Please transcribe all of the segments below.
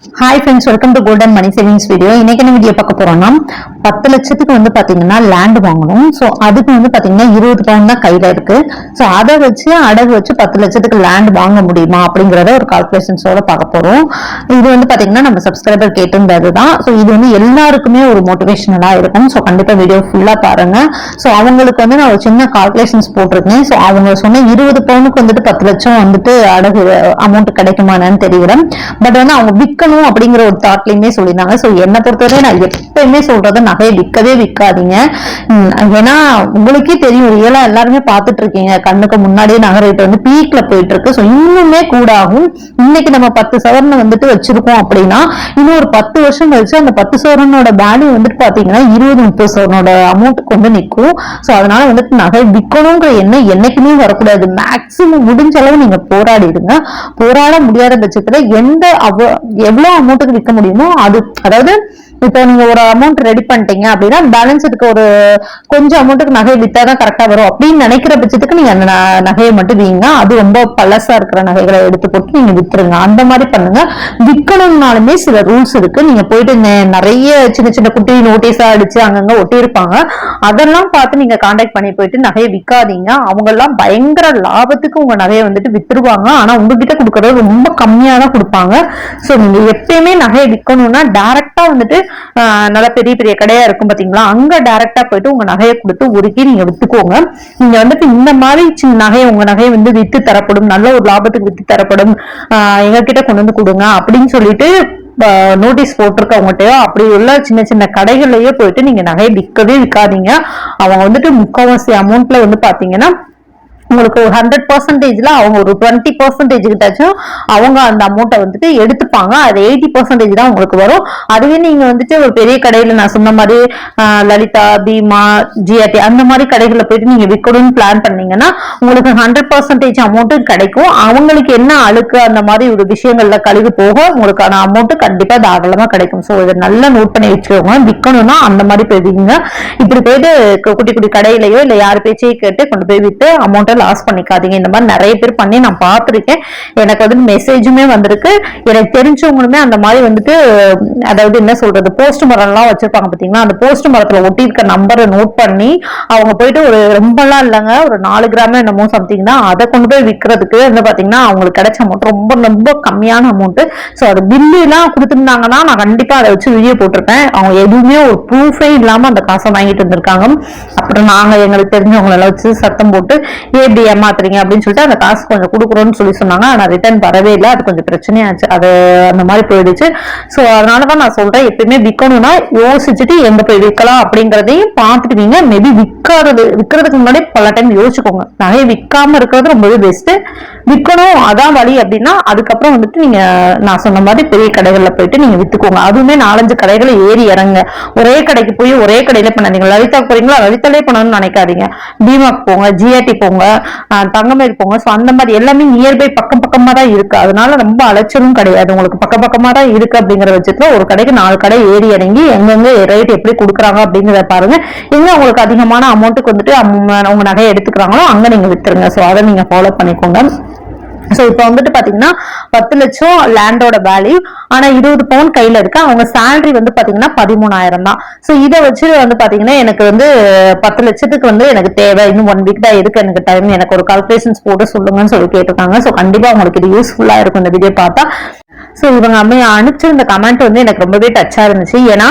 Hi friends, welcome to golden money savings video. இன்னைக்கு என்ன video பார்க்க போறோம்னா 10 லட்சத்துக்கு பாத்தீங்கன்னா லேண்ட் வாங்கணும். ஸோ அதுக்கு பாத்தீங்கன்னா 20 பவுன் தான் கையில இருக்கு. ஸோ அதை வச்சு அடகு வச்சு 10 லட்சத்துக்கு லேண்ட் வாங்க முடியுமா அப்படிங்கறத ஒரு கால்குலேஷன்ஸோட பார்க்க போறோம். இது பாத்தீங்கன்னா நம்ம சப்ஸ்கிரைபர் கேட்டிருந்தது தான். ஸோ இது எல்லாருக்குமே ஒரு மோட்டிவேஷனலா இருக்கும். ஸோ கண்டிப்பா வீடியோ ஃபுல்லா பாருங்க. ஸோ அவங்களுக்கு நான் ஒரு சின்ன கால்குலேஷன்ஸ் போட்டிருக்கேன். ஸோ அவங்க சொன்ன 20 பவுனுக்கு 10 லட்சம் அடகு அமௌண்ட் கிடைக்குமான்னு தெரியல. பட் அவங்க விற்கணும் அப்படிங்கிற ஒரு தாட்லயுமே சொல்லியிருந்தாங்க. சோ என்ன பொறுத்தவரை நான் எப்பயுமே சொல்றது நகையை விற்கவே விற்காதீங்க. ஏன்னா உங்களுக்கே தெரியும், ரியலா எல்லாருமே பார்த்துட்டு இருக்கீங்க, கண்ணுக்கு முன்னாடியே நகை ரேட் பீக்ல போயிட்டு இருக்கு. சோ இன்னுமே கூட ஆகும். இன்னைக்கு நம்ம 10 சவரன் வச்சிருக்கோம் அப்படின்னா இன்னும் ஒரு 10 வருஷம் கழிச்சு அந்த 10 சவரனோட வேல்யூ பாத்தீங்கன்னா 20-30 சவரனோட அமௌண்ட்டுக்கு நிற்கும். சோ அதனால நகை விற்கணுங்கிற எண்ணம் என்னைக்குமே வரக்கூடாது. மேக்சிமம் முடிஞ்ச அளவு நீங்க போராடிடுங்க. போராட முடியாத பட்சத்துல எவ்வளவு அமௌண்ட்டுக்கு விற்க முடியுமோ அது, அதாவது இப்போ நீங்க ஒரு அமௌண்ட் ரெடி பண்ணிட்டீங்க அப்படின்னா பேலன்ஸ் இருக்க ஒரு கொஞ்சம் அமௌண்ட்டுக்கு நகை வித்தாதான் கரெக்டா வரும் அப்படின்னு நினைக்கிற பட்சத்துக்கு நீங்க அந்த நகையை மட்டும் வீங்க. அது ரொம்ப பழசா இருக்கிற நகைகளை எடுத்து போட்டு நீங்க வித்துருங்க. அந்த மாதிரி பண்ணுங்க. விற்கணும்னாலுமே சில ரூல்ஸ் இருக்கு. நீங்க போயிட்டு நிறைய சின்ன சின்ன குட்டி நோட்டீஸா அடிச்சு அங்கங்க ஒட்டி இருப்பாங்க. அதெல்லாம் பார்த்து நீங்க கான்டாக்ட் பண்ணி போயிட்டு நகையை விற்காதீங்க. அவங்க எல்லாம் பயங்கர லாபத்துக்கு உங்க நகையை வித்துருவாங்க. ஆனா உங்ககிட்ட கொடுக்கறது ரொம்ப கம்மியா தான் கொடுப்பாங்க. சோ நீங்க எப்பயுமே நகையை விற்கணும்னா டைரக்டா நல்ல பெரிய பெரிய கடையா இருக்கும் பாத்தீங்களா, அங்க டைரக்டா போயிட்டு உங்க நகையை கொடுத்து உருக்கி நீங்க வித்துக்கோங்க. நீங்க இந்த மாதிரி சின்ன நகையை உங்க நகையை வித்து தரப்படும், நல்ல ஒரு லாபத்துக்கு வித்து தரப்படும், எங்க கிட்ட கொண்டு கொடுங்க அப்படின்னு சொல்லிட்டு நோட்டீஸ் போட்டிருக்கவங்ககிட்டயோ அப்படி உள்ள சின்ன சின்ன கடைகள்லயே போயிட்டு நீங்க நகையை விற்கவே விற்காதீங்க. அவங்க முக்கால்வாசி அமௌண்ட்ல பாத்தீங்கன்னா உங்களுக்கு ஒரு 100%ல அவங்க ஒரு 20% கிட்டாச்சும் அவங்க அந்த அமௌண்ட்டை எடுத்துப்பாங்க. அது 80% தான் உங்களுக்கு வரும். அதுவே நீங்க ஒரு பெரிய கடையில நான் சொன்ன மாதிரி லலிதா, பீமா, ஜிஆர்டி அந்த மாதிரி கடைகளில் போயிட்டு நீங்க விற்கணும்னு பிளான் பண்ணீங்கன்னா உங்களுக்கு 100% அமௌண்ட் கிடைக்கும். அவங்களுக்கு என்ன அழுக்கு அந்த மாதிரி ஒரு விஷயங்கள்ல கழிவு போக உங்களுக்கான அமௌண்ட் கண்டிப்பா தாராளமா கிடைக்கும். ஸோ இதை நல்லா நோட் பண்ணி வச்சுக்கோங்க. விற்கணும்னா அந்த மாதிரி போயிடுவீங்க. இப்படி போயிட்டு குட்டி குட்டி கடையிலயோ இல்ல யார் பேச்சையும் கேட்டு கொண்டு போய் விட்டு அமௌண்ட் லாஸ் பண்ணிக்காதீங்க. இந்த மாதிரி நிறைய பேர் பண்ணி நான் பார்த்திருக்கேன். எனக்கு மெசேஜுமே வந்திருக்கு. எனக்கு தெரிஞ்சவங்களுமே அந்த மாதிரி அதாவது என்ன சொல்றது, போஸ்ட் மரம் எல்லாம் வச்சிருப்பாங்க பாத்தீங்களா, அந்த போஸ்ட் மரத்துல ஒட்டி இருக்க நம்பரை நோட் பண்ணி அவங்க போயிட்டு ஒரு ரொம்பலாம் இல்லைங்க, ஒரு 4 கிராம் என்னமோ சம்திங் தான், அதை கொண்டு போய் விற்கிறதுக்கு பாத்தீங்கன்னா அவங்களுக்கு கிடைச்ச அமௌண்ட் ரொம்ப ரொம்ப கம்மியான அமௌண்ட். ஸோ அது பில்லு எல்லாம் கொடுத்துருந்தாங்கன்னா நான் கண்டிப்பா அதை வச்சு வீடியோ போட்டிருப்பேன். அவங்க எதுவுமே ஒரு ப்ரூஃபே இல்லாம அந்த காசை வாங்கிட்டு இருந்திருக்காங்க. அப்புறம் நாங்க எங்களுக்கு தெரிஞ்சவங்களை எல்லாம் வச்சு சத்தம் போட்டு எப்படி ஏமாத்துறீங்க அப்படின்னு சொல்லிட்டு அந்த காசு கொஞ்சம் கொடுக்குறோம்னு சொன்னாங்க. ஆனா ரிட்டர்ன் வரவே இல்லை. அது கொஞ்சம் பிரச்சனையாச்சு. அது அந்த மாதிரி போயிடுச்சு. சோ அதனாலதான் நான் சொல்றேன், எப்பயுமே விற்கணும்னா யோசிச்சுட்டு எங்க போய் விற்கலாம் அப்படிங்கறதையும் பார்த்துட்டுவீங்க. மேபி விற்கிறதுக்கு முன்னாடி பல டைம் யோசிச்சுக்கோங்க. நகையை விற்காம இருக்கிறது ரொம்பவே பெஸ்ட். விற்கணும் அதான் வழி அப்படின்னா அதுக்கப்புறம் நீங்க நான் சொன்ன மாதிரி பெரிய கடைகள்ல போயிட்டு நீங்க வித்துக்கோங்க. அதுவுமே 4-5 கடைகளை ஏறி இறங்க. ஒரே கடைக்கு போய் ஒரே கடையில பண்ணாதீங்க. லலிதா போறீங்களா, லலிதாலே பண்ணணும்னு நினைக்காதீங்க. பீமாக்கு போங்க, ஜிஆர்டி போங்க, தங்கமேல் போங்க. ஸோ அந்த மாதிரி எல்லாமே நியர்பை பக்கம் பக்கமா தான் இருக்கு. அதனால ரொம்ப அலைச்சலும் கிடையாது. உங்களுக்கு பக்கம் பக்கமா தான் இருக்கு. அப்படிங்கிற பட்சத்துல ஒரு கடைக்கு 4 கடை ஏறி இறங்கி எங்கெங்க ரேட் எப்படி கொடுக்குறாங்க அப்படிங்கிறத பாருங்க. எங்க உங்களுக்கு அதிகமான அமௌண்ட்டுக்கு உங்க நகையை எடுத்துக்கிறாங்களோ அங்க நீங்க வித்துருங்க. ஸோ அதை நீங்க ஃபாலோ பண்ணிக்கோங்க. சோ இப்ப பாத்தீங்கன்னா 10 லட்சம் லேண்டோட வேல்யூ. ஆனா 20 பவுன் கையில இருக்கு. அவங்க சேலரி பாத்தீங்கன்னா 13,000 தான். சோ இதை வச்சு பாத்தீங்கன்னா எனக்கு 10 லட்சத்துக்கு எனக்கு தேவை. இன்னும் 1 வீக் தான் இருக்கு எனக்கு டைம். எனக்கு ஒரு கால்குலேஷன்ஸ் போட்டு சொல்லுங்கன்னு சொல்லி கேட்டிருக்காங்க. சோ கண்டிப்பா உங்களுக்கு இது யூஸ்ஃபுல்லா இருக்கும் இந்த வீடியோ பார்த்தா. சோ இவங்க அனுப்பிச்சிருந்த கமெண்ட் எனக்கு ரொம்பவே டச்சா இருந்துச்சு. ஏன்னா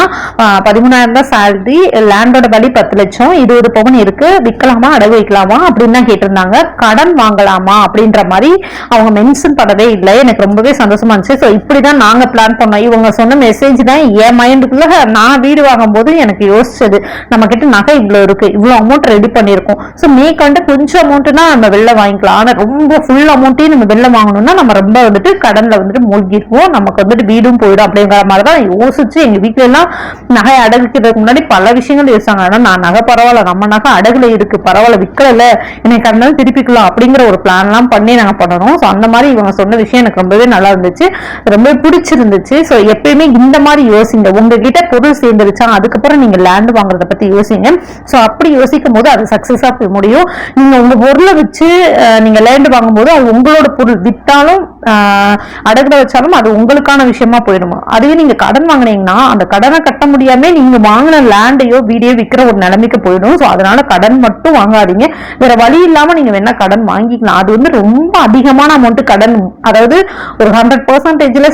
13,000 தான் சேலரி, லேண்டோட வேல்யூ 10 லட்சம், 20 பவுன் இருக்கு, விற்கலாமா அடகு வைக்கலாமா அப்படின்னு தான் கேட்டிருந்தாங்க. கடன் வாங்கலாமா அப்படின்ற மாதிரி அவங்க மென்ஷன் பண்ணவே இல்லை. எனக்கு ரொம்பவே சந்தோஷமா இருந்துச்சு. ஸோ இப்படிதான் நாங்க பிளான் பண்ணோம். இவங்க சொன்ன மெசேஜ் தான் என் மைண்டுக்குள்ள நான் வீடு வாங்கும் போது எனக்கு யோசிச்சது. நம்ம கிட்ட நகை இவ்வளவு இருக்கு, இவ்வளவு அமௌண்ட் ரெடி பண்ணிருக்கோம். ஸோ மேற்கொண்டு கொஞ்சம் அமௌண்ட்னா நம்ம வெளில வாங்கிக்கலாம். ஆனா ரொம்ப ஃபுல் அமௌண்ட்டையும் நம்ம வெளில வாங்கணும்னா நம்ம ரொம்ப கடன்ல மூழ்கிடுவோம். நமக்கு வீடும் போயிடும். அப்படிங்கிற மாதிரிதான் யோசிச்சு எங்க வீட்டுல எல்லாம் நகை அடகுக்கிறதுக்கு முன்னாடி பல விஷயங்கள் யோசிச்சாங்க. ஆனா நான் நகை பரவாயில்ல, நம்ம நகை அடகுல இருக்கு, பரவாயில்ல, விற்கல, எனக்கு அதனால திருப்பிக்கலாம் அப்படிங்கிற ஒரு பிளான் எல்லாம் பண்ணி நாங்க பண்ணணும். ஸோ அந்த மாதிரி இவங்க சொன்ன விஷயம் எனக்கு ரொம்பவே நல்லா இருந்துச்சு, ரொம்ப பிடிச்சிருந்துச்சு. ஸோ எப்பயுமே இந்த மாதிரி யோசிங்க, உங்ககிட்ட பொருள் சேர்ந்துருச்சா அதுக்கப்புறம் நீங்க லேண்ட் வாங்குறத பத்தி யோசிங்க. ஸோ அப்படி யோசிக்கும் போது அது சக்சஸா போய் முடியும். நீங்க உங்க பொருளை வச்சு நீங்க லேண்ட் வாங்கும்போது அது உங்களோட பொருள், வித்தாலும் அடகுல வச்சாலும் அது உங்களுக்கான விஷயமா போயிடும். அதுவே நீங்க கடன் வாங்கினீங்கன்னா அந்த கடனை கட்ட முடியாம நீங்க வாங்கின லேண்டையோ வீடியோ விற்கிற ஒரு நிலைமைக்கு போயிடும். ஸோ அதனால கடன் மட்டும் வாங்காதீங்க, வேற வழி இல்லாம நீங்க வேணா கடன் வாங்கிக்கலாம். அது வந்து ரொம்ப அதிகமான அமௌண்ட் கடன், அதாவது ஒரு 100%ல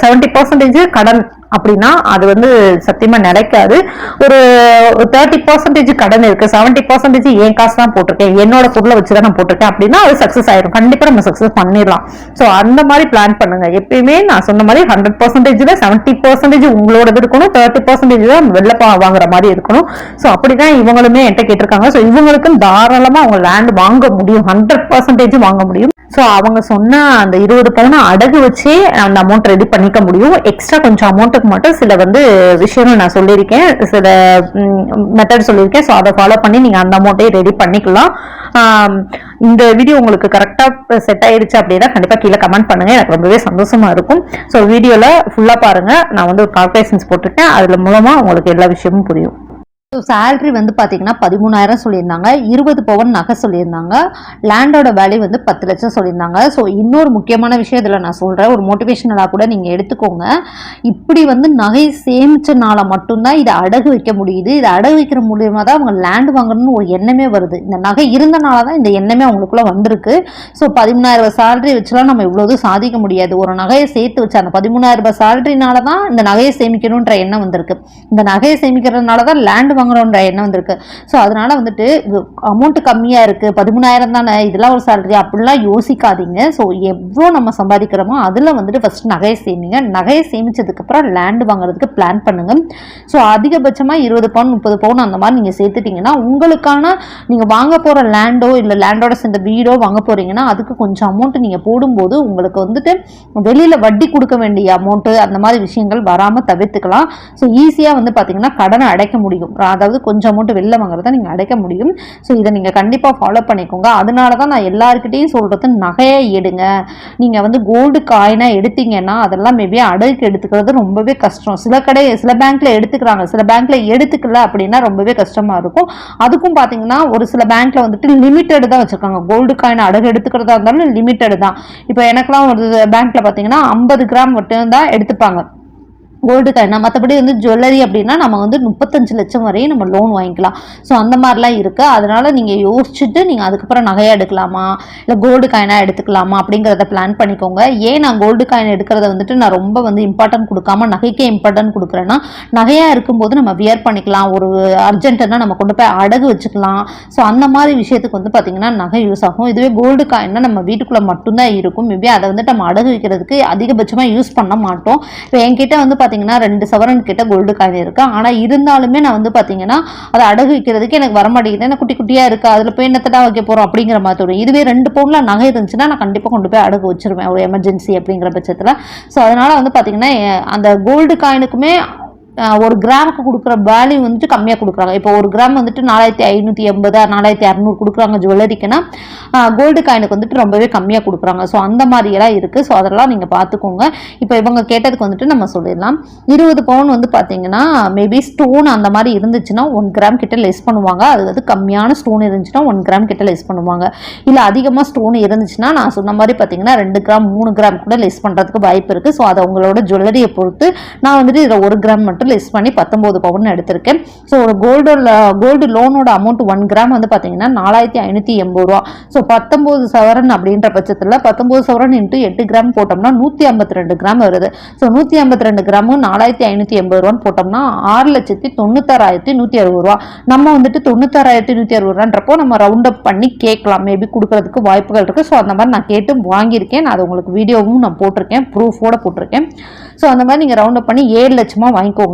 70% கடன் அப்படின்னா அது வந்து சத்தியமா நிலைக்காது. ஒரு 30% கடன் இருக்கு, 70% என் காசு தான் போட்டிருக்கேன், என்னோட பொருளை வச்சுதான் நான் போட்டிருக்கேன் அப்படின்னா அது சக்சஸ் ஆயிடும். கண்டிப்பா நம்ம சக்சஸ் பண்ணிடலாம். ஸோ அந்த மாதிரி பிளான் பண்ணுங்க. எப்பயுமே நான் சொன்ன மாதிரி 100%ல 70% உங்களோட இருக்கணும், 30% தான் வெளில வாங்குற மாதிரி இருக்கணும். ஸோ அப்படிதான் இவங்களுமே என்கிட்ட கேட்டிருக்காங்க. ஸோ இவங்களுக்கும் தாராளமா அவங்க லேண்ட் வாங்க முடியும், 100% வாங்க முடியும். ஸோ அவங்க சொன்ன அந்த 20 பவுன் அடகு வச்சே அந்த அமௌண்ட் ரெடி பண்ணிக்க முடியும். எக்ஸ்ட்ரா கொஞ்சம் அமௌண்ட்டுக்கு மட்டும் சில வந்து விஷயங்கள் நான் சொல்லியிருக்கேன், சில மெத்தட் சொல்லியிருக்கேன். ஸோ அதை ஃபாலோ பண்ணி நீங்க அந்த அமௌண்ட்டை ரெடி பண்ணிக்கலாம். இந்த வீடியோ உங்களுக்கு கரெக்டா செட் ஆயிடுச்சு அப்படின்னா கண்டிப்பா கீழே கமெண்ட் பண்ணுங்க, எனக்கு ரொம்பவே சந்தோஷமா இருக்கும். ஸோ வீடியோல ஃபுல்லா பாருங்க, நான் வந்து ஒரு கால்குலேஷன்ஸ் போட்டிருக்கேன், அதுல மூலமா உங்களுக்கு எல்லா விஷயமும் புரியும். ஸோ சேலரி வந்து பார்த்தீங்கன்னா 13,000 சொல்லியிருந்தாங்க, 20 பவுன் நகை சொல்லியிருந்தாங்க, லேண்டோட வேல்யூ வந்து 10 லட்சம் சொல்லியிருந்தாங்க. ஸோ இன்னொரு முக்கியமான விஷயம் இதில் நான் சொல்கிறேன், ஒரு மோட்டிவேஷனலாக கூட நீங்கள் எடுத்துக்கோங்க. இப்படி வந்து நகை சேமிச்சனால மட்டும்தான் இதை அடகு வைக்க முடியுது. இதை அடகு வைக்கிற மூலியமாக தான் அவங்க லேண்ட் வாங்கணும்னு ஒரு எண்ணமே வருது. இந்த நகை இருந்தனால தான் இந்த எண்ணமே அவங்களுக்குள்ள வந்திருக்கு. ஸோ 13,000 சேலரி வச்சுலாம் நம்ம இவ்வளவு சாதிக்க முடியாது. ஒரு நகையை சேர்த்து வச்சு அந்த 13,000 சேலரினால தான் இந்த நகையை சேமிக்கணுன்ற எண்ணம் வந்திருக்கு. இந்த நகையை சேமிக்கிறதுனால தான் லேண்ட் வாங்குறோன்ற எண்ணம் வந்திருக்கு. ஸோ அதனால வந்துட்டு அமௌண்ட் கம்மியா இருக்கு, 13,000 தானே இதெல்லாம் ஒரு சேலரி அப்படிலாம் யோசிக்காதீங்க. ஸோ எவ்வளோ நம்ம சம்பாதிக்கிறோமோ அதில் வந்துட்டு ஃபர்ஸ்ட் நகையை சேமிங்க. நகையை சேமிச்சதுக்கு அப்புறம் லேண்ட் வாங்குறதுக்கு பிளான் பண்ணுங்க. ஸோ அதிகபட்சமாக 20 பவுன் 30 பவுன் அந்த மாதிரி நீங்க சேர்த்துட்டீங்கன்னா உங்களுக்கான நீங்க வாங்க போற லேண்டோ இல்லை லேண்டோட சேர்ந்த வீடோ வாங்க போறீங்கன்னா அதுக்கு கொஞ்சம் அமௌண்ட் நீங்க போடும்போது உங்களுக்கு வந்துட்டு வெளியில வட்டி கொடுக்க வேண்டிய அமௌண்ட் அந்த மாதிரி விஷயங்கள் வராம தவிர்த்துக்கலாம். ஸோ ஈஸியா வந்து பாத்தீங்கன்னா கடனை அடைக்க முடியும். அதாவது கொஞ்சம் அமௌண்ட் வெளில வாங்குறத நீங்க அடைக்க முடியும். ஸோ இதை நீங்க கண்டிப்பா ஃபாலோ பண்ணிக்கோங்க. அதனால தான் நான் எல்லாருக்கிட்டையும் சொல்றது நகையை எடுங்க. நீங்க வந்து கோல்டு காயினா எடுத்தீங்கன்னா அதெல்லாம் மேபி அடகுக்கு எடுத்துக்கிறது ரொம்பவே கஷ்டம். சில பேங்க்ல எடுத்துக்கிறாங்க, சில பேங்க்ல எடுத்துக்கல அப்படின்னா ரொம்பவே கஷ்டமா இருக்கும். அதுக்கும் பாத்தீங்கன்னா ஒரு சில பேங்க்ல வந்துட்டு லிமிட்டட் தான் வச்சிருக்காங்க. கோல்டு காயின் அடகு எடுத்துக்கிறதா இருந்தாலும் லிமிட்டட் தான். இப்போ எனக்குலாம் ஒரு பேங்க்ல பாத்தீங்கன்னா 50 கிராம் மட்டும் தான் எடுத்துப்பாங்க கோல்டு காயின். மற்றபடி வந்து ஜுவல்லரி அப்படின்னா நம்ம வந்து 35 லட்சம் வரையும் நம்ம லோன் வாங்கிக்கலாம். ஸோ அந்த மாதிரிலாம் இருக்குது. அதனால நீங்கள் யோசிச்சுட்டு நீங்கள் அதுக்கப்புறம் நகையாக எடுக்கலாமா இல்லை கோல்டு காயினாக எடுத்துக்கலாமா அப்படிங்கிறத பிளான் பண்ணிக்கோங்க. ஏன் நான் கோல்டு காயின் எடுக்கிறத வந்துட்டு நான் ரொம்ப வந்து இம்பார்ட்டன்ட் கொடுக்காம நகைக்கே இம்பார்ட்டன்ட் கொடுக்குறேன்னா, நகையாக இருக்கும்போது நம்ம வியர் பண்ணிக்கலாம், ஒரு அர்ஜென்ட்டுன்னா நம்ம கொண்டு போய் அடகு வச்சுக்கலாம். ஸோ அந்த மாதிரி விஷயத்துக்கு வந்து பார்த்தீங்கன்னா நகை யூஸ் ஆகும். இதுவே கோல்டு காயின்னா நம்ம வீட்டுக்குள்ளே மட்டும்தான் இருக்கும். மேபி அதை வந்துட்டு நம்ம அடகு வைக்கிறதுக்கு அதிகபட்சமாக யூஸ் பண்ண மாட்டோம். இப்போ என்கிட்ட வந்து பார்த்தீங்கன்னா 2 சவரன் கிட்ட கோல்டு காயின் இருக்கு. ஆனா இருந்தாலுமே நான் வந்து பாத்தீங்கன்னா அதை அடகு வைக்கிறதுக்கு எனக்கு வர மாட்டேங்குது. எனக்கு குட்டி குட்டியா இருக்கு, அதுல போய் என்னத்தடா வைக்க போறோம் அப்படிங்கிற மாதிரி தோணும். இதுவே 2 பவுன்ல நகை இருந்துச்சுன்னா நான் கண்டிப்பா கொண்டு போய் அடகு வச்சிருவேன் ஒரு எமர்ஜென்சி அப்படிங்கிற பட்சத்துல. ஸோ அதனால வந்து பாத்தீங்கன்னா அந்த கோல்டு காயினுக்குமே ஒரு கிராமுக்கு கொடுக்குற வேல்யூ வந்துட்டு கம்மியாக கொடுக்குறாங்க. இப்போ ஒரு கிராம் வந்துட்டு 4,580 4,600 கொடுக்குறாங்க ஜுவல்லரிக்குன்னா, கோல்டு காயினுக்கு வந்துட்டு ரொம்பவே கம்மியாக கொடுக்குறாங்க. ஸோ அந்த மாதிரியெல்லாம் இருக்குது. ஸோ அதெல்லாம் நீங்கள் பார்த்துக்கோங்க. இப்போ இவங்க கேட்டதுக்கு வந்துட்டு நம்ம சொல்லிடலாம். 20 பவுன் வந்து பார்த்தீங்கன்னா மேபி ஸ்டோன் அந்த மாதிரி இருந்துச்சுன்னா 1 கிராம் கிட்ட லெஸ் பண்ணுவாங்க. அது வந்து கம்மியான ஸ்டோன் இருந்துச்சுன்னா 1 கிராம் கிட்ட லெஸ் பண்ணுவாங்க. இல்லை அதிகமாக ஸ்டோன் இருந்துச்சுன்னா நான் சொன்ன மாதிரி பார்த்தீங்கன்னா 2 கிராம் 3 கிராம் கூட லெஸ் பண்ணுறதுக்கு வாய்ப்பு இருக்குது. ஸோ அதை உங்களோட ஜுவல்லரியை பொறுத்து நான் வந்துட்டு இதில் 1 கிராம் மட்டும் லெஸ் பண்ணி 19 பவுன் எடுத்திருக்கேன். ஸோ ஒரு கோல்டு லோனோட அமௌண்ட் 1 கிராம் வந்து பார்த்தீங்கன்னா 4,580 ரூபா. ஸோ 19 சவரன் அப்படின்ற பட்சத்தில் 19 சவரன் இன்ட்டு 8 கிராம் போட்டோம்னா 152 கிராம் வருது. ஸோ 152 கிராமும் 4,580 ரூபான்னு போட்டோம்னா 6,96,160 ரூபா. நம்ம வந்துட்டு 96,160 ரூபான்றப்போ நம்ம ரவுண்ட் அப் பண்ணி கேட்கலாம், மேபி கொடுக்கறதுக்கு வாய்ப்புகள் இருக்கு. ஸோ அந்த மாதிரி நான் கேட்டு வாங்கியிருக்கேன். நான் அது உங்களுக்கு வீடியோவும் நான் போட்டிருக்கேன், ப்ரூஃபோட போட்டிருக்கேன். ஸோ அந்த மாதிரி நீங்கள் ரவுண்ட் அப் பண்ணி 7 லட்சமாக வாங்கிக்கோங்க.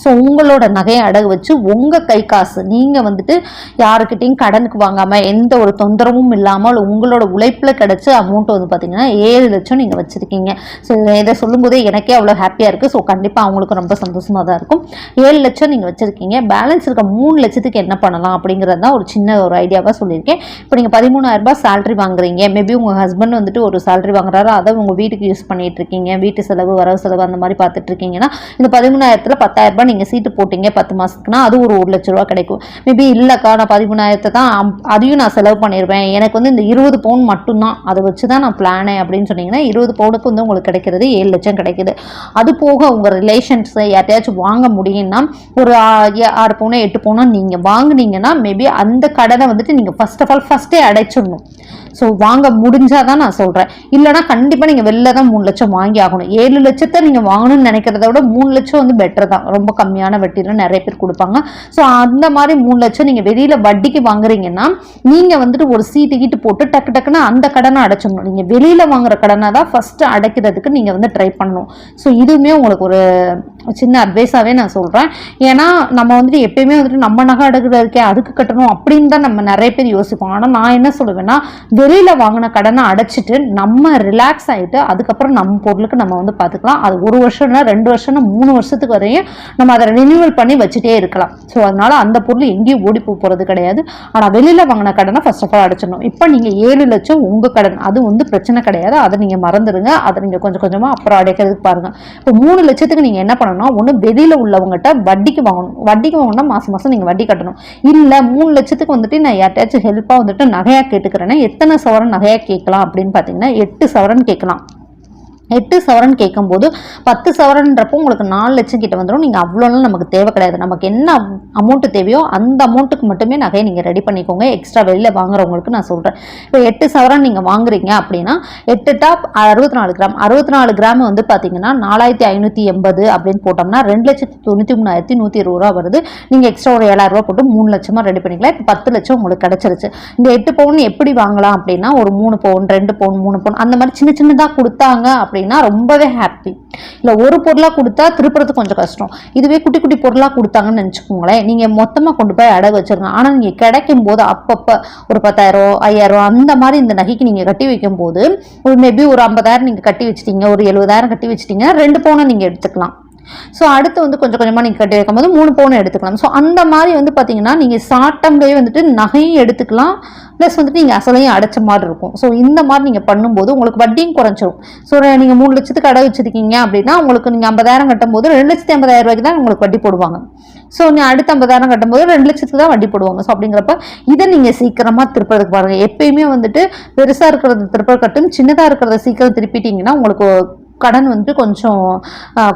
ஸோ உங்களோட நகையை அடகு வச்சு உங்கள் கை காசு நீங்கள் வந்துட்டு யாருக்கிட்டையும் கடனுக்கு வாங்காமல் எந்த ஒரு தொந்தரவும் இல்லாமல் உங்களோட உழைப்பில் கிடைச்ச அமௌண்ட் வந்து பார்த்தீங்கன்னா 7 லட்சம் நீங்கள் வச்சுருக்கீங்க. ஸோ இதை சொல்லும்போதே எனக்கே அவ்வளோ ஹாப்பியாக இருக்குது. ஸோ கண்டிப்பாக அவங்களுக்கு ரொம்ப சந்தோஷமாக தான் இருக்கும். 7 லட்சம் நீங்கள் வச்சுருக்கீங்க. பேலன்ஸ் இருக்க 3 லட்சத்துக்கு என்ன பண்ணலாம் அப்படிங்கிறது தான் ஒரு சின்ன ஒரு ஐடியாவாக சொல்லியிருக்கேன். இப்போ நீங்கள் 13,000 ரூபாய் சேலரி வாங்குறீங்க. மேபி உங்கள் ஹஸ்பண்ட் வந்துட்டு ஒரு சேலரி வாங்குறாரு, அதை உங்கள் வீட்டுக்கு யூஸ் பண்ணிட்டு இருக்கீங்க. வீட்டு செலவு வரவு செலவு அந்த மாதிரி பார்த்துட்டு இருக்கீங்கன்னா இந்த 13,000ல் 10,000 ரூபாய் நீங்கள் சீட்டு போட்டீங்க 10 மாதத்துக்குனா அது ஒரு 1 லட்ச ரூபா கிடைக்கும். மேபி இல்லைக்கா நான் 13,000 தான் அதையும் நான் செலவு பண்ணிடுவேன், எனக்கு வந்து இந்த 20 பவுன் மட்டும்தான் அதை வச்சு தான் நான் பிளானே அப்படின்னு சொன்னீங்கன்னா 20 பவுனுக்கு வந்து உங்களுக்கு கிடைக்கிறது 7 லட்சம் கிடைக்குது. அது போக உங்கள் ரிலேஷன்ஸ் யார்ட்டையாச்சும் வாங்க முடியும்னா ஒரு 6 பவுனோ 8 பவுனோ நீங்கள் வாங்கினீங்கன்னா மேபி அந்த கடனை வந்துட்டு நீங்கள் ஃபஸ்ட்டே அடைச்சிடணும். ஸோ வாங்க முடிஞ்சாதான் நான் சொல்கிறேன். இல்லைனா கண்டிப்பாக நீங்கள் வெளில தான் 3 லட்சம் வாங்கி ஆகணும். 7 லட்சத்தை நீங்கள் வாங்கணும்னு நினைக்கிறத விட 3 லட்சம் வந்து பெட்டர் தான். ரொம்ப கம்மியான வட்டியில் நிறைய பேர் கொடுப்பாங்க. ஸோ அந்த மாதிரி 3 லட்சம் நீங்கள் வெளியில் வட்டிக்கு வாங்குறீங்கன்னா நீங்கள் வந்துட்டு ஒரு சீட்டு போட்டு டக்குன்னு அந்த கடனை அடைச்சிடணும். நீங்கள் வெளியில் வாங்குற கடனை தான் ஃபஸ்ட்டு அடைக்கிறதுக்கு நீங்கள் வந்து ட்ரை பண்ணணும். ஸோ இதுவுமே உங்களுக்கு ஒரு சின்ன அட்வைஸாகவே நான் சொல்கிறேன். ஏன்னா நம்ம வந்துட்டு எப்பயுமே வந்துட்டு நம்ம நகை அடகுறதுக்கே அதுக்கு கட்டணும் அப்படின்னு தான் நம்ம நிறைய பேர் யோசிப்போம். ஆனால் நான் என்ன சொல்லுவேன்னா வெளியில் வாங்கின கடனை அடைச்சிட்டு நம்ம ரிலாக்ஸ் ஆகிட்டு அதுக்கப்புறம் நம்ம பொருளுக்கு நம்ம வந்து பார்த்துக்கலாம். அது 1 வருஷம்னா 2 வருஷம்னா 3 வருஷத்துக்கு வரையும் நம்ம அதை ரினியூவல் பண்ணி வச்சுட்டே இருக்கலாம். ஸோ அதனால அந்த பொருள் எங்கேயும் ஓடி போகிறது கிடையாது. ஆனால் வெளியில் வாங்கின கடனை ஃபர்ஸ்ட் ஆஃப் ஆல் அடைச்சிடணும். இப்போ நீங்கள் 7 லட்சம் உங்கள் கடன், அது வந்து பிரச்சனை கிடையாது, அதை நீங்கள் மறந்துடுங்க. அதை நீங்கள் கொஞ்சம் கொஞ்சமாக அப்புறம் அடைக்கிறதுக்கு பாருங்கள். இப்போ 3 லட்சத்துக்கு நீங்கள் என்ன பண்ணணும்னா ஒன்று வெளியில் உள்ளவங்ககிட்ட வட்டிக்கு வாங்கணும். வட்டிக்கு வாங்கணும்னா மாதம் நீங்கள் வட்டி கட்டணும். இல்லை 3 லட்சத்துக்கு வந்துட்டு நான் யார்ட்டாச்சும் ஹெல்ப்பாக வந்துட்டு நகையாக கேட்டுக்கிறேன்னா எத்தனை சவரன் நகையாக கேட்கலாம் அப்படின்னு பார்த்தீங்கன்னா 8 சவரன் கேட்கலாம். 8 சவரன் கேட்கும்போது 10 சவரன்றப்போ உங்களுக்கு 4 லட்சம் கிட்ட வந்துடும். நீங்கள் அவ்வளோலாம் நமக்கு தேவை கிடையாது. நமக்கு என்ன அமௌண்ட்டு தேவையோ அந்த அமௌண்ட்டுக்கு மட்டுமே நகையை நீங்கள் ரெடி பண்ணிக்கோங்க. எக்ஸ்ட்ரா வெளியில் வாங்குறவங்களுக்கு நான் சொல்கிறேன். இப்போ 8 சவரன் நீங்கள் வாங்குறீங்க அப்படின்னா 8 டாப் 64 கிராம் 64 கிராம் வந்து பார்த்தீங்கன்னா 4,580 அப்படின்னு போட்டோம்னா 2,93,120 ரூபா வருது. நீங்கள் எக்ஸ்ட்ரா ஒரு 7,000 ரூபா போட்டு 3 லட்சமாக ரெடி பண்ணிக்கலாம். இப்போ 10 லட்சம் உங்களுக்கு கிடச்சிருச்சு. இந்த 8 பவுன் எப்படி வாங்கலாம் அப்படின்னா ஒரு 3 பவுன் 2 பவுன் 3 பவுன் அந்த மாதிரி சின்ன சின்னதாக கொடுத்தாங்க அப்படின்னா ரொம்பவே ஹாப்பி. இல்லை ஒரு பொருளாக கொடுத்தா திருப்புறது கொஞ்சம் கஷ்டம். இதுவே குட்டி குட்டி பொருளாக கொடுத்தாங்கன்னு நினச்சிக்கோங்களேன், நீங்கள் மொத்தமாக கொண்டு போய் அடகு வச்சிருங்க. ஆனால் நீங்கள் கிடைக்கும் போது அப்பப்போ ஒரு 10,000 5,000 அந்த மாதிரி இந்த நகைக்கு நீங்கள் கட்டி வைக்கும் போது ஒரு மேபி ஒரு 50,000 நீங்கள் கட்டி வச்சிட்டீங்க, ஒரு 70,000 கட்டி வச்சிட்டீங்கன்னா 2 பவுனை நீங்கள் எடுத்துக்கலாம். ஸோ அடுத்து வந்து கொஞ்சம் கொஞ்சமாக நீங்கள் கட்டி வைக்கும்போது 3 பவுன் எடுத்துக்கலாம். ஸோ அந்த மாதிரி வந்து பார்த்தீங்கன்னா நீங்கள் ஷார்ட் டேர்ம்லேயே வந்துட்டு நகையும் எடுத்துக்கலாம், ப்ளஸ் வந்துட்டு நீங்கள் அசலையும் அடைச்ச மாதிரி இருக்கும். ஸோ இந்த மாதிரி நீங்கள் பண்ணும்போது உங்களுக்கு வட்டியும் குறைச்சிரும். ஸோ நீங்கள் 3 லட்சத்துக்கு அடை வச்சிருக்கீங்க அப்படின்னா உங்களுக்கு நீங்கள் 50,000 கட்டும்போது 2,50,000 ரூபாய்க்கு தான் உங்களுக்கு வட்டி போடுவாங்க. ஸோ நீங்கள் அடுத்த 50,000 கட்டும்போது 2 லட்சத்துக்கு தான் வட்டி போடுவாங்க. ஸோ அப்படிங்கிறப்ப இதை நீங்கள் சீக்கிரமாக திருப்பறதுக்கு பாருங்கள். எப்பயுமே வந்துட்டு பெருசாக இருக்கிறது திருப்ப கட்டும், சின்னதாக இருக்கிறத சீக்கிரம் திருப்பிட்டீங்கன்னா உங்களுக்கு கடன் வந்து கொஞ்சம்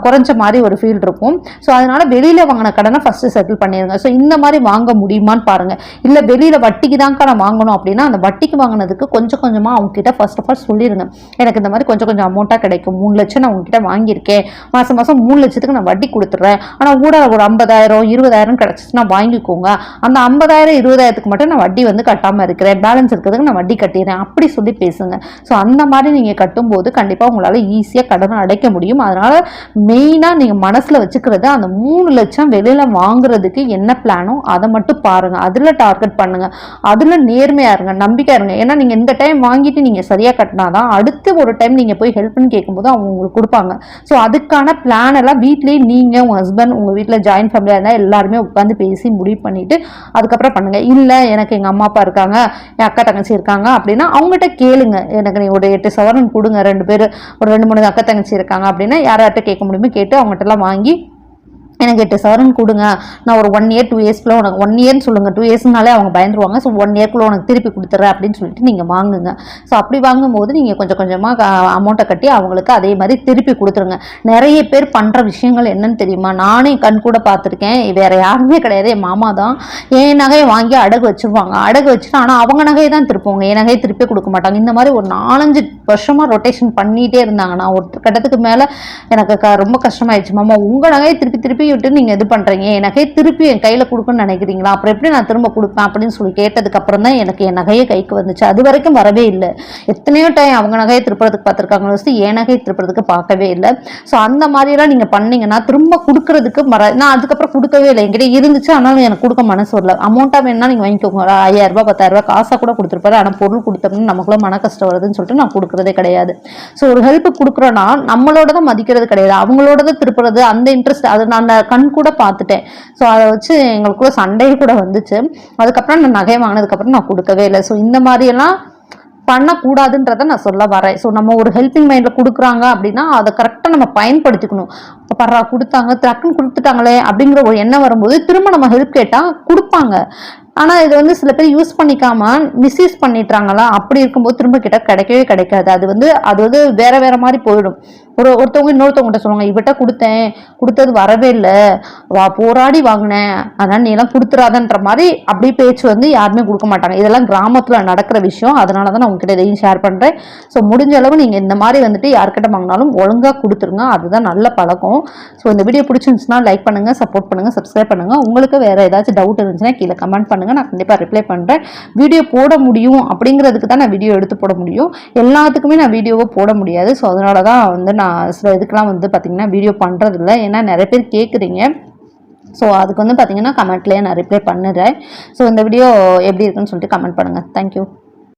குறைஞ்ச மாதிரி ஒரு ஃபீல் இருக்கும். ஸோ அதனால வெளியில் வாங்கின கடனை ஃபஸ்ட்டு செட்டில் பண்ணிடுங்க. ஸோ இந்த மாதிரி வாங்க முடியுமான்னு பாருங்கள். இல்லை வெளியில் வட்டிக்கு தான்க்கா நான் வாங்கணும் அப்படின்னா அந்த வட்டிக்கு வாங்கினதுக்கு கொஞ்சம் கொஞ்சமாக அவங்ககிட்ட ஃபர்ஸ்ட் ஆஃப் ஆல் சொல்லிடுங்க. எனக்கு இந்த மாதிரி கொஞ்சம் கொஞ்சம் அமௌண்ட்டாக கிடைக்கும், 3 லட்சம் நான் உங்ககிட்ட வாங்கியிருக்கேன், மாதம் 3 லட்சத்துக்கு நான் வட்டி கொடுத்துட்றேன், ஆனால் கூட ஒரு 50,000 20,000 கிடச்சிச்சுன்னா வாங்கிக்கோங்க, அந்த 50,000 20,000க்கு மட்டும் நான் வட்டி வந்து கட்டாமல் இருக்கிறேன், பேலன்ஸ் இருக்கிறதுக்கு நான் வட்டி கட்டிடுறேன், அப்படி சொல்லி பேசுங்க. ஸோ அந்த மாதிரி நீங்கள் கட்டும்போது கண்டிப்பாக உங்களால் ஈஸியாக கடனை அடைக்க முடியும். அதனால மெயினா நீங்க மனசுல வச்சுக்கிறது அந்த 3 லட்சம் வெளியில வாங்குறதுக்கு என்ன பிளானோ அதை மட்டும் பாருங்க, அதுல டார்கெட் பண்ணுங்க, அதுல நேர்மையா இருங்க, நம்பிக்கை இருங்க. ஏன்னா நீங்க இந்த டைம் வாங்கிட்டு நீங்க சரியா கட்டினாதான் அடுத்து ஒரு டைம் நீங்க போய் ஹெல்ப் பண்ணி கேட்கும்போது அவங்க உங்களுக்கு கொடுப்பாங்க. ஸோ அதுக்கான பிளான் எல்லாம் வீட்லயே நீங்க உங்க ஹஸ்பண்ட் உங்க வீட்டுல ஜாயின்ட் ஃபேமிலியா இருந்தா எல்லாருமே உட்காந்து பேசி முடிவு பண்ணிட்டு அதுக்கப்புறம் பண்ணுங்க. இல்ல எனக்கு எங்க அம்மா அப்பா இருக்காங்க, என் அக்கா தங்கச்சி இருக்காங்க அப்படின்னா அவங்ககிட்ட கேளுங்க, எனக்கு நீ ஒரு 8 சவரன் கொடுங்க, 2 பேர் ஒரு 2-3 அக்கா தங்கச்சி இருக்காங்க அப்படின்னா யார்கிட்ட கேட்க முடியுமோ கேட்டு அவங்ககிட்ட எல்லாம் வாங்கி எனக்கு 8 சவரன் கொடுங்க, நான் ஒரு 1 இயர் 2 இயர்ஸ்க்குள்ள உனக்கு 1 இயர்னு சொல்லுங்கள், 2 இயர்ஸ்னாலே அவங்க பயந்துருவாங்க. ஸோ 1 இயர்க்குள்ள உனக்கு திருப்பி கொடுத்துட்றேன் அப்படின்னு சொல்லிட்டு நீங்கள் வாங்குங்க. ஸோ அப்படி வாங்கும்போது நீங்கள் கொஞ்சம் கொஞ்சமாக அமௌண்ட்டை கட்டி அவங்களுக்கு அதே மாதிரி திருப்பி கொடுத்துருங்க. நிறைய பேர் பண்ணுற விஷயங்கள் என்னன்னு தெரியுமா, நானே கண் கூட பார்த்துருக்கேன், வேற யாருமே கிடையாது, என் மாமா தான். என் நகையை வாங்கி அடகு வச்சுருவாங்க, அடகு வச்சுட்டு ஆனால் அவங்க நகையை தான் திருப்பவங்க, என் நகையை திருப்பி கொடுக்க மாட்டாங்க. இந்த மாதிரி ஒரு 4-5 வருஷமாக ரொட்டேஷன் பண்ணிகிட்டே இருந்தாங்க. நான் ஒரு கட்டத்துக்கு மேலே எனக்கு ரொம்ப கஷ்டமாயிடுச்சு, மாமா உங்கள் நகையை திருப்பி விட்டு நீங்கள் இது பண்ணுறீங்க, என் நகையை திருப்பி என் கையில் கொடுக்கணும்னு நினைக்கிறீங்களா, அப்புறம் எப்படி நான் திரும்ப கொடுப்பேன் அப்படின்னு சொல்லி கேட்டதுக்கப்புறம் தான் எனக்கு என் நகையை கைக்கு வந்துச்சு. அது வரைக்கும் வரவே இல்லை. எத்தனையோ டைம் அவங்க நகையை திருப்புறதுக்கு பார்த்துருக்காங்க, வச்சு என் நகையை திருப்புறதுக்கு பார்க்கவே இல்லை. ஸோ அந்த மாதிரியெல்லாம் நீங்கள் பண்ணீங்கன்னா திரும்ப கொடுக்கறதுக்கு நான் அதுக்கப்புறம் கொடுக்கவே இல்லை. என்கிட்ட இருந்துச்சு, ஆனாலும் எனக்கு கொடுக்க மனசு வரல. அமௌண்ட்டாக வேணா நீங்கள் வாங்கிக்கோங்க, 5000 ரூபாய் 10,000 ரூபாய் காசாக கூட கொடுத்துருப்பாரு. ஆனால் பொருள் கொடுத்தோம்னு நமக்குள்ள மன கஷ்டம் வருதுன்னு சொல்லிட்டு நான் கொடுக்குறதே கிடையாது. ஸோ ஒரு ஹெல்ப் கொடுக்குறோன்னா நம்மளோட தான் மதிக்கிறது கிடையாது, அவங்களோட தான் திருப்புறது. அந்த இன்ட்ரெஸ்ட் அதை நான் கண் கூட பார்த்துட்டேன். ஸோ அதை வச்சு எங்களுக்குள்ள சண்டையே கூட வந்துச்சு. அதுக்கப்புறம் நான் நகை வாங்கினதுக்கப்புறம் நான் கொடுக்கவே இல்லை. ஸோ இந்த மாதிரியெல்லாம் பண்ணக்கூடாதுன்றதை நான் சொல்ல வரேன். ஸோ நம்ம ஒரு ஹெல்பிங் மைண்டில் கொடுக்குறாங்க அப்படின்னா அதை கரெக்டாக நம்ம பயன்படுத்திக்கணும். பரவா கொடுத்தாங்க, டக்குன்னு கொடுத்துட்டாங்களே அப்படிங்கிற ஒரு எண்ணம் வரும்போது திரும்ப நம்ம ஹெல்ப் கேட்டால் கொடுப்பாங்க. ஆனால் இது வந்து சில பேர் யூஸ் பண்ணிக்காம மிஸ்யூஸ் பண்ணிட்டுறாங்களா, அப்படி இருக்கும்போது திரும்ப கேட்டால் கிடைக்கவே கிடைக்காது. அது வந்து வேற வேற மாதிரி போயிடும். ஒருத்தவங்க இன்னொருத்தவங்ககிட்ட சொல்லுவாங்க, இவட்ட கொடுத்தேன், கொடுத்தது வரவே இல்லை, போராடி வாங்கினேன், அதனால நீ எல்லாம் கொடுத்துறாதன்ற மாதிரி அப்படி பேச்சு வந்து யாருமே கொடுக்க மாட்டாங்க. இதெல்லாம் கிராமத்தில் நடக்கிற விஷயம். அதனால தான் நான் உங்ககிட்ட இதையும் ஷேர் பண்ணுறேன். ஸோ முடிஞ்ச அளவு நீங்கள் இந்த மாதிரி வந்துட்டு யார்கிட்ட வாங்கினாலும் ஒழுங்காக கொடுத்துருங்க, அதுதான் நல்ல பழக்கம். ஸோ இந்த வீடியோ பிடிச்சிருந்துச்சுன்னா லைக் பண்ணுங்க, சப்போர்ட் பண்ணுங்க, சப்ஸ்கிரைப் பண்ணுங்க. உங்களுக்கு வேற ஏதாச்சும் டவுட் இருந்துச்சுன்னா கீழே கமெண்ட் பண்ணுங்க, நான் கண்டிப்பாக ரிப்ளை பண்ணுறேன். வீடியோ போட முடியும் அப்படிங்கிறதுக்கு தான் நான் வீடியோ எடுத்து போட முடியும், எல்லாத்துக்குமே நான் வீடியோவை போட முடியாது. ஸோ அதனால தான் வந்து நான் சில இதுக்கெல்லாம் வந்து பார்த்தீங்கன்னா வீடியோ பண்ணுறதில்ல. ஏன்னா நிறைய பேர் கேட்குறீங்க. ஸோ அதுக்கு வந்து பார்த்தீங்கன்னா கமெண்ட்லேயே நான் ரிப்ளை பண்ணுறேன். ஸோ இந்த வீடியோ எப்படி இருக்குன்னு சொல்லிட்டு கமெண்ட் பண்ணுங்கள். தேங்க்யூ.